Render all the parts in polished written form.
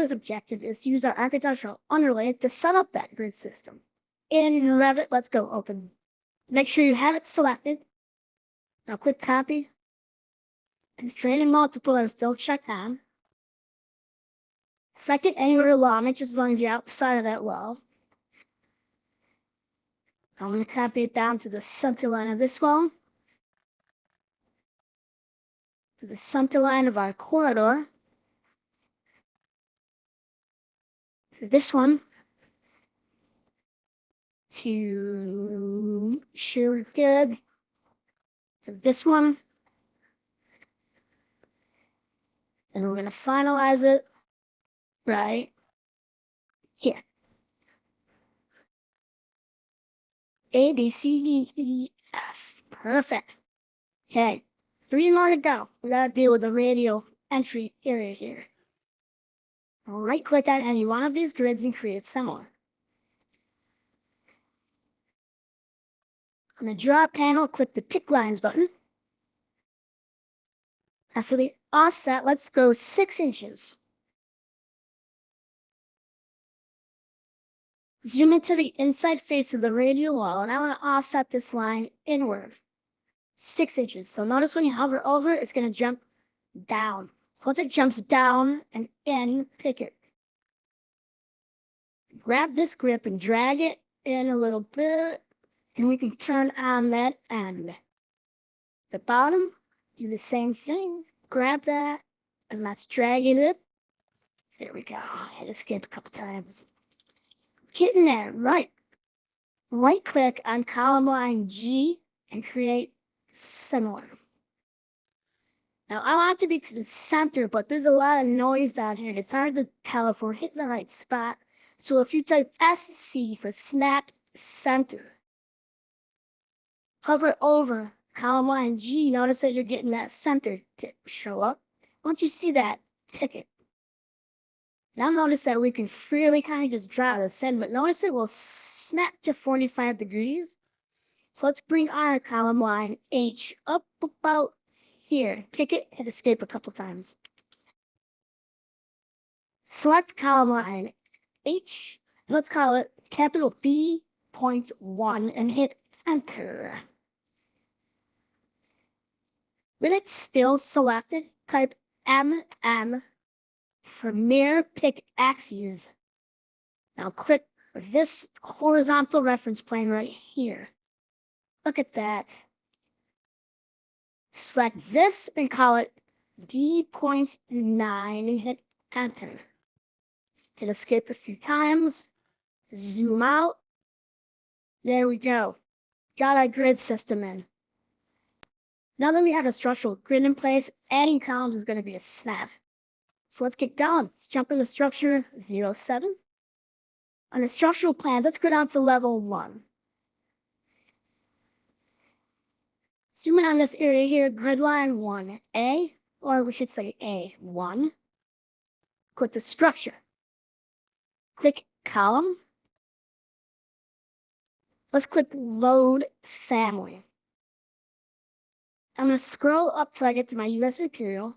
video's objective is to use our architectural underlay to set up that grid system. In Revit, let's go open. Make sure you have it selected. Now click copy. Constraint and multiple are still checked on. Select it anywhere along it, just as long as you're outside of that wall. I'm going to copy it down to the center line of this wall. To the center line of our corridor. To this one. To sure good. To this one. And we're going to finalize it right here. A, B, C, D, E, F. Perfect. Okay. 3 more to go. We gotta deal with the radial entry area here. Right click on any one of these grids and create similar. On the drop panel, click the Pick Lines button. After the offset, let's go 6 inches. Zoom into the inside face of the radial wall, and I want to offset this line inward. 6 inches. So notice when you hover over, it's going to jump down. So once it jumps down and in, pick it. Grab this grip and drag it in a little bit, and we can turn on that end. The bottom, do the same thing. Grab that, and let's drag it up. There we go. I had to skip a couple times. Get in there, right. Right click on column line G and create similar. Now I want it to be to the center, but there's a lot of noise down here. It's hard to tell if we're hitting the right spot. So if you type SC for snap center, hover over column line G, notice that you're getting that center tip show up. Once you see that, pick it. Now notice that we can freely kind of just draw this in, but notice it will snap to 45 degrees. So let's bring our column line H up about here. Pick it, hit escape a couple times. Select column line H, and let's call it capital B.1 and hit enter. When it's still selected, type MM for mirror pick axes. Now click this horizontal reference plane right here. Look at that. Select this and call it D.9 and hit enter. Hit escape a few times. Zoom out. There we go. Got our grid system in. Now that we have a structural grid in place, adding columns is going to be a snap. So let's get going. Let's jump into structure 07. Under structural plans, let's go down to level 1. Zoom in on this area here, grid line 1A, or we should say A1. Click the structure. Click column. Let's click load family. I'm going to scroll up till I get to my US material.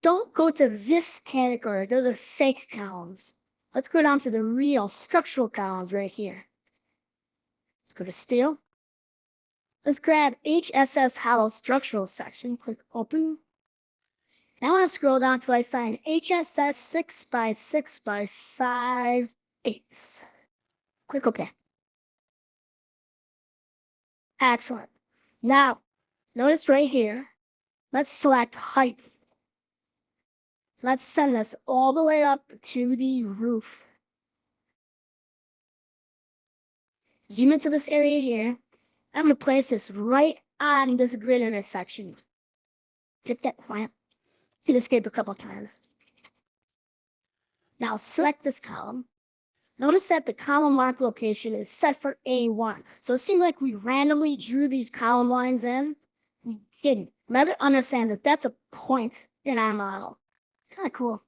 Don't go to this category. Those are fake columns. Let's go down to the real structural columns right here. Let's go to steel. Let's grab HSS hollow structural section. Click open. Now I want to scroll down till I find HSS 6x6x5/8. Click OK. Excellent. Now, notice right here, let's select height. Let's send this all the way up to the roof. Zoom into this area here. I'm going to place this right on this grid intersection. Get that clamp. Hit escape a couple times. Now select this column. Notice that the column mark location is set for A1. So it seems like we randomly drew these column lines in. We didn't. Revit understands that that's a point in our model. Kind of cool.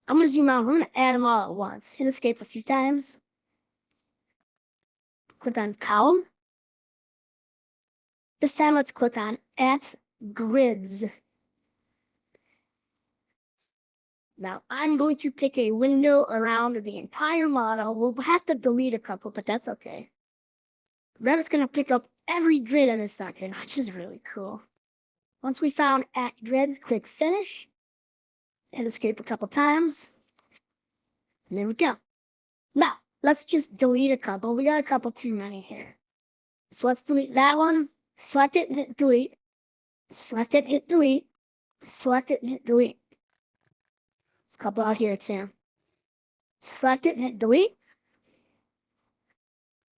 I'm going to zoom out. We're going to add them all at once. Hit escape a few times. Click on column. This time let's click on at grids. Now I'm going to pick a window around the entire model. We'll have to delete a couple, but that's okay. Revit's going to pick up every grid in a second, which is really cool. Once we found at grids, click finish, hit escape a couple times, and there we go. Now, let's just delete a couple. We got a couple too many here. So let's delete that one, select it and hit delete, select it, hit delete, select it and hit delete. There's a couple out here too. Select it and hit delete,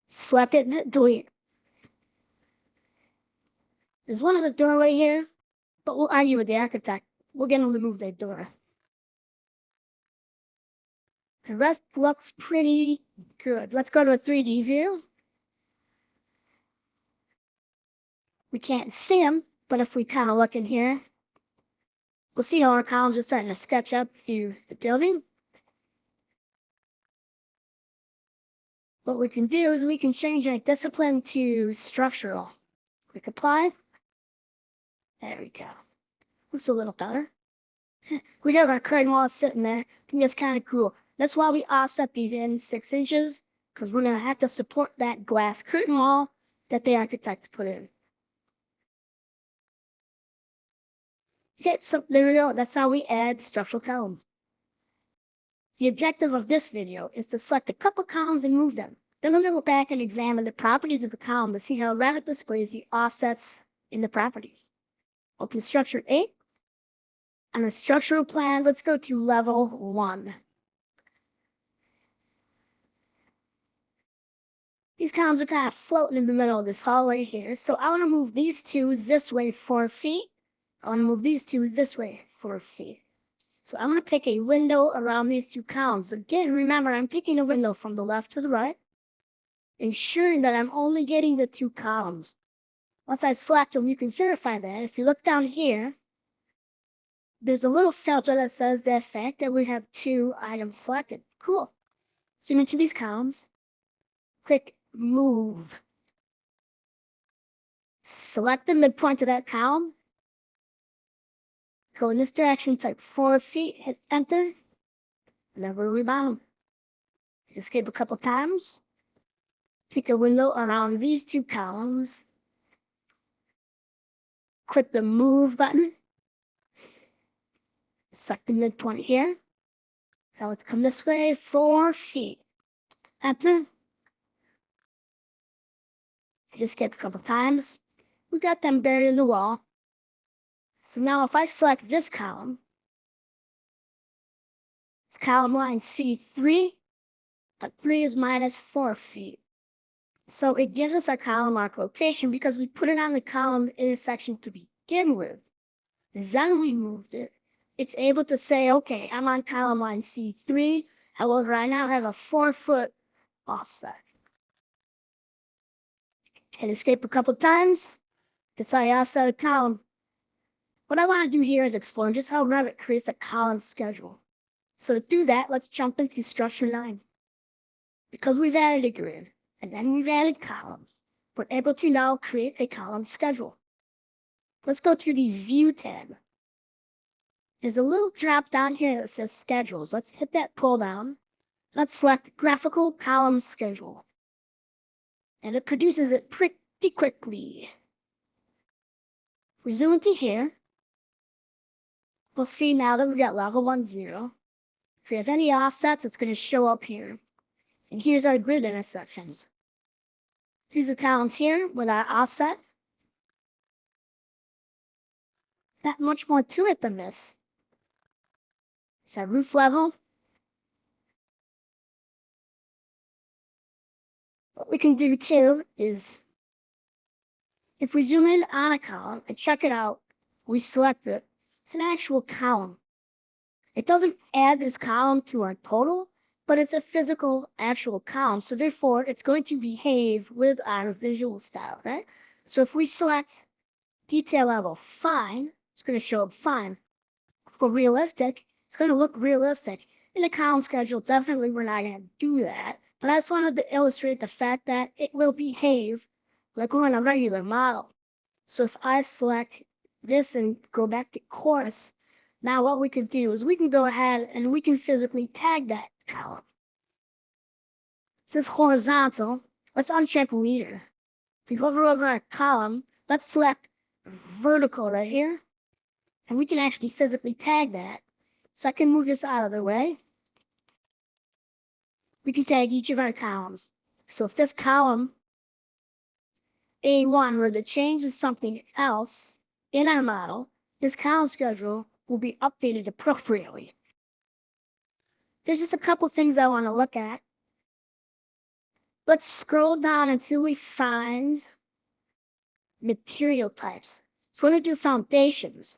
select it and hit delete. There's one in the doorway here, but we'll argue with the architect. We're going to remove that door. The rest looks pretty good. Let's go to a 3D view. We can't see them, but if we kind of look in here, we'll see how our columns are starting to sketch up through the building. What we can do is we can change our discipline to structural. Click apply. There we go. Looks a little better. We have our curtain wall sitting there. I think that's kind of cool. That's why we offset these in 6 inches, because we're going to have to support that glass curtain wall that the architects put in. Okay, so there we go. That's how we add structural columns. The objective of this video is to select a couple columns and move them. Then we're going to go back and examine the properties of the column to see how Revit displays the offsets in the properties. Open Structure 8. On the structural plans, let's go to level 1. These columns are kind of floating in the middle of this hallway here, so I want to move these two this way 4 feet. I want to move these two this way 4 feet. So I'm going to pick a window around these two columns. Again, remember, I'm picking a window from the left to the right, ensuring that I'm only getting the 2 columns. Once I select them, you can verify that. If you look down here, there's a little filter that says the fact that we have 2 items selected. Cool. Zoom into these columns. Click Move. Select the midpoint of that column. Go in this direction, type 4 feet, hit Enter, and then we'll rebound. Escape a couple times. Pick a window around these 2 columns. Click the Move button. Select the midpoint here. Now let's come this way 4 feet. Enter. Just escape a couple times. We got them buried in the wall. So now if I select this column, it's column line C3, but 3 is minus 4 feet. So it gives us our column mark location because we put it on the column intersection to begin with. Then we moved it. It's able to say, okay, I'm on column line C3. However, I now have a 4-foot offset. Hit escape a couple times. That's how I offset a column. What I want to do here is explore just how Revit creates a column schedule. So to do that, let's jump into Structure 9. Because we've added a grid, and then we've added columns, we're able to now create a column schedule. Let's go to the View tab. There's a little drop down here that says Schedules. Let's hit that pull down. Let's select Graphical Column Schedule. And it produces it pretty quickly. If we zoom into here, we'll see now that we got level 1, 0. If we have any offsets, it's going to show up here. And here's our grid intersections. Here's the columns here with our offset. Not much more to it than this. It's our roof level. What we can do too is, if we zoom in on a column and check it out, we select it. It's an actual column. It doesn't add this column to our total, but it's a physical actual column. So therefore, it's going to behave with our visual style, right? So if we select detail level fine, it's going to show up fine. For realistic, it's going to look realistic. In the column schedule, definitely we're not going to do that. But I just wanted to illustrate the fact that it will behave like we're in a regular model. So if I select this and go back to course, Now what we can do is we can go ahead and we can physically tag that column. This is horizontal. Let's uncheck leader. If we hover over our column, let's select vertical right here. And we can actually physically tag that. So I can move this out of the way. We can tag each of our columns. So if this column A1 were to change to something else in our model, this column schedule will be updated appropriately. There's just a couple things I want to look at. Let's scroll down until we find material types. So when we do foundations,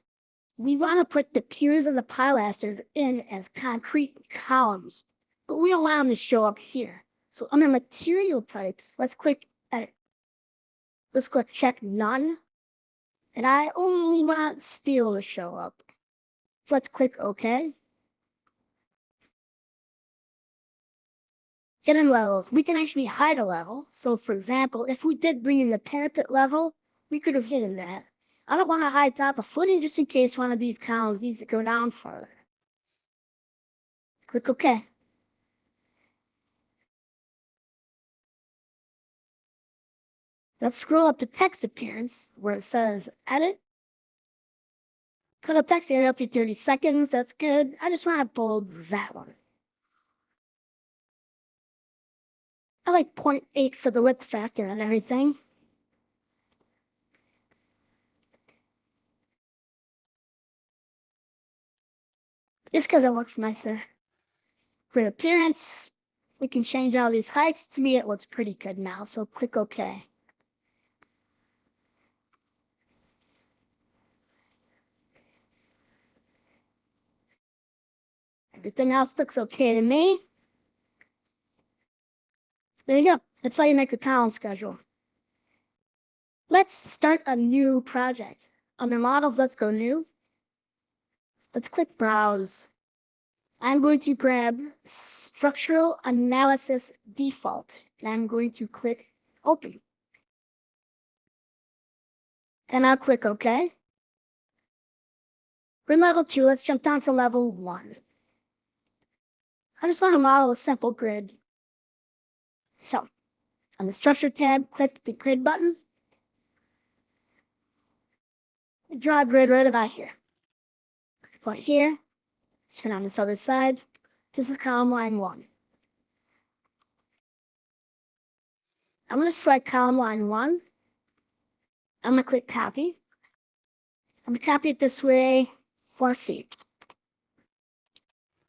we want to put the piers and the pilasters in as concrete columns, but we don't want them to show up here. So under material types, let's click edit. Let's click check none. And I only want steel to show up. So let's click OK. Hidden levels. We can actually hide a level. So for example, if we did bring in the parapet level, we could have hidden that. I don't want to hide top of footing just in case one of these columns needs to go down further. Click OK. Let's scroll up to text appearance where it says edit. Put a text area up to 30 seconds. That's good. I just want to bold that one. I like 0.8 for the width factor and everything. Just because it looks nicer. For appearance, we can change all these heights. To me, it looks pretty good now, so click OK. Everything else looks okay to me. There you go. That's how you make a column schedule. Let's start a new project. Under models, let's go new. Let's click browse. I'm going to grab structural analysis default, and I'm going to click open. And I'll click OK. We're level 2, let's jump down to level 1. I just want to model a simple grid. So, on the Structure tab, click the Grid button. Draw a grid right about here. Point here. Let's turn on this other side. This is column line 1. I'm going to select column line 1. I'm going to click Copy. I'm going to copy it this way 4 feet.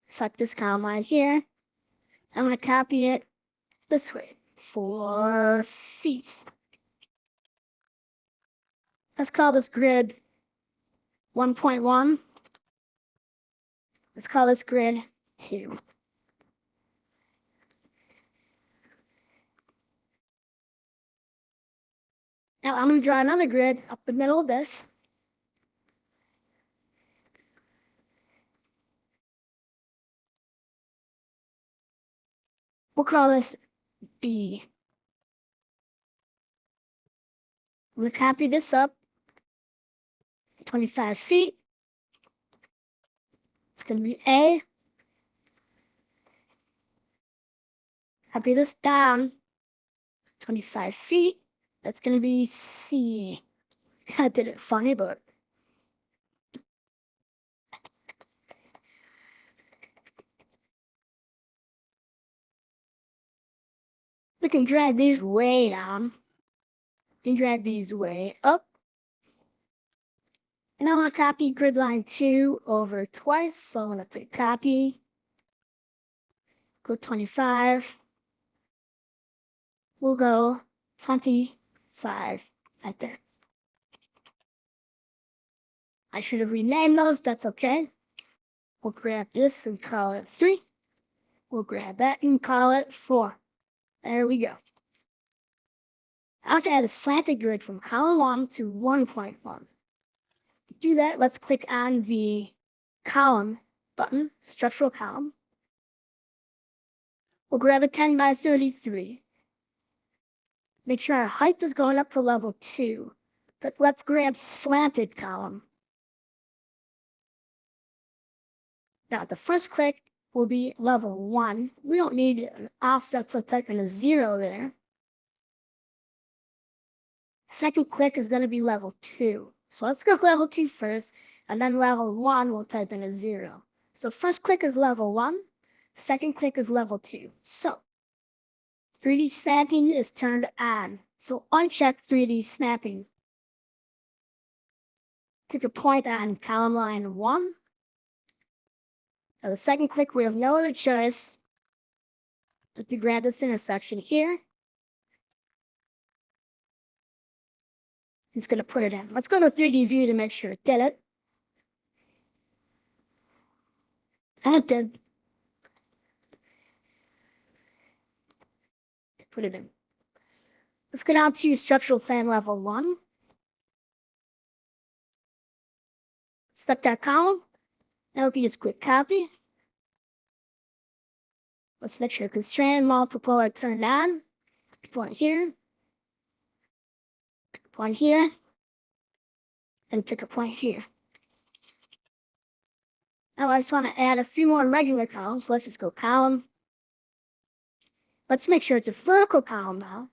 Select this column line here. I'm going to copy it this way 4 feet. Let's call this grid 1.1. Let's call this grid 2. Now I'm going to draw another grid up the middle of this. We'll call this B. I'm going to copy this up 25 feet. It's going to be A. Copy this down 25 feet. That's going to be C. I did it funny, but we can drag these way down. We can drag these way up. And I want to copy grid line 2 over twice. So I'm going to click copy. Go 25. We'll go 25 right there. I should have renamed those. That's okay. We'll grab this and call it 3. We'll grab that and call it 4. There we go. I have to add a slanted grid from column 1 to 1.1. To do that, let's click on the column button, structural column. We'll grab a 10 by 33. Make sure our height is going up to level 2. But let's grab slanted column. Now the first click will be level 1. We don't need an offset, so type in a 0 there. Second click is going to be level 2. So let's go level 2 first, and then level 1 we'll type in a 0. So first click is level 1, second click is level 2. So 3D snapping is turned on. So uncheck 3D snapping. Pick a point on column line 1. Now the second click, we have no other choice but to grab this intersection here. It's going to put it in. Let's go to 3D view to make sure it did it. And it did. Put it in. Let's go down to structural fan level 1. Select that column. Now we can just click copy. Let's make sure constraint multiple are turned on. Point here. Point here. And pick a point here. Now I just want to add a few more regular columns. Let's just go column. Let's make sure it's a vertical column now.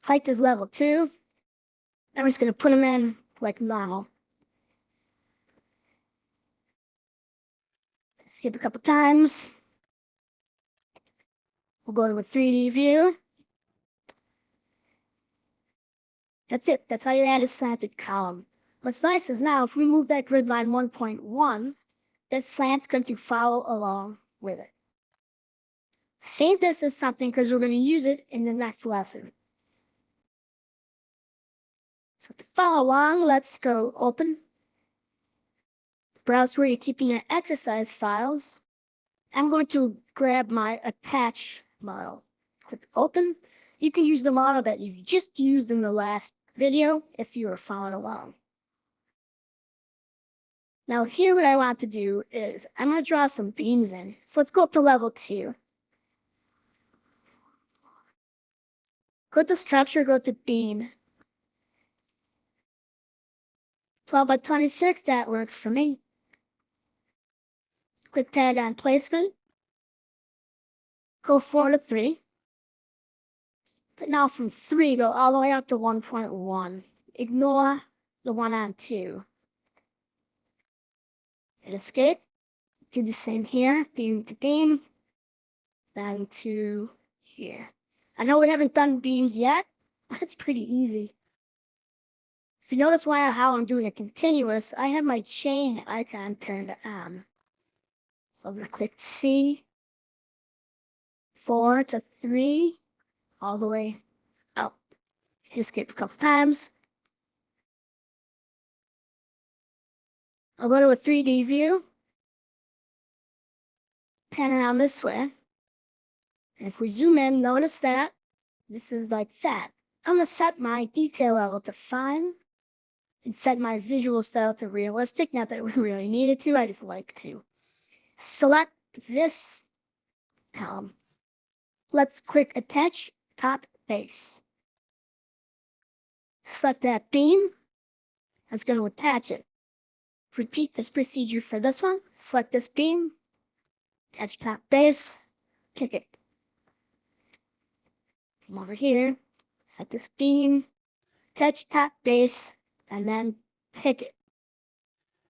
Height is level 2. I'm just going to put them in like normal. Skip a couple times. We'll go to a 3D view. That's it. That's how you add a slanted column. What's nice is now if we move that grid line 1.1, that slant's going to follow along with it. Save this as something because we're going to use it in the next lesson. So to follow along, let's go open. Browse where you're keeping your exercise files. I'm going to grab my attach model. Click open. You can use the model that you just used in the last video if you were following along. Now here what I want to do is I'm going to draw some beams in. So let's go up to level 2. Go to structure, go to beam. 12 by 26, that works for me. Click tag on placement. Go 4 to 3. But now from 3, go all the way up to 1.1. Ignore the 1 on 2. Hit escape. Do the same here, beam to beam. Then to here. I know we haven't done beams yet, but it's pretty easy. If you notice how I'm doing a continuous, I have my chain icon turned on. So I'm going to click C, 4 to 3, all the way up. Just skip a couple times. I'll go to a 3D view, pan around this way. And if we zoom in, notice that this is like that. I'm going to set my detail level to fine and set my visual style to realistic. Not that we really needed to, I just like to. Select this column. Let's click attach top base. Select that beam. That's going to attach it. Repeat this procedure for this one. Select this beam. Attach top base. Pick it. Come over here. Set this beam. Attach top base. And then pick it.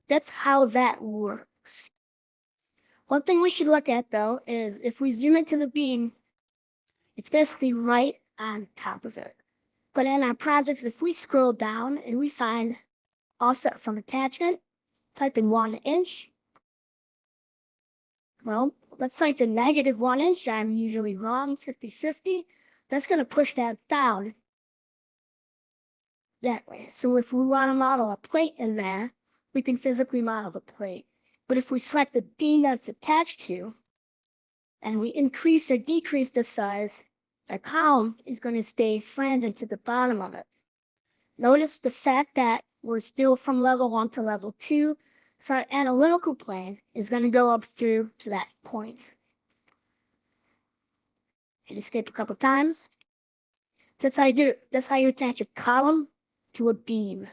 That's how that works. One thing we should look at though is if we zoom into the beam, it's basically right on top of it. But in our projects, if we scroll down and we find offset from attachment, type in 1 inch. Well, let's type in -1 inch. I'm usually wrong, 50/50. That's going to push that down that way. So if we want to model a plate in there, we can physically model the plate. But if we select the beam that's attached to, and we increase or decrease the size, our column is going to stay flanged to the bottom of it. Notice the fact that we're still from level 1 to level 2, so our analytical plane is going to go up through to that point. Hit escape a couple times. That's how you do it. That's how you attach a column to a beam.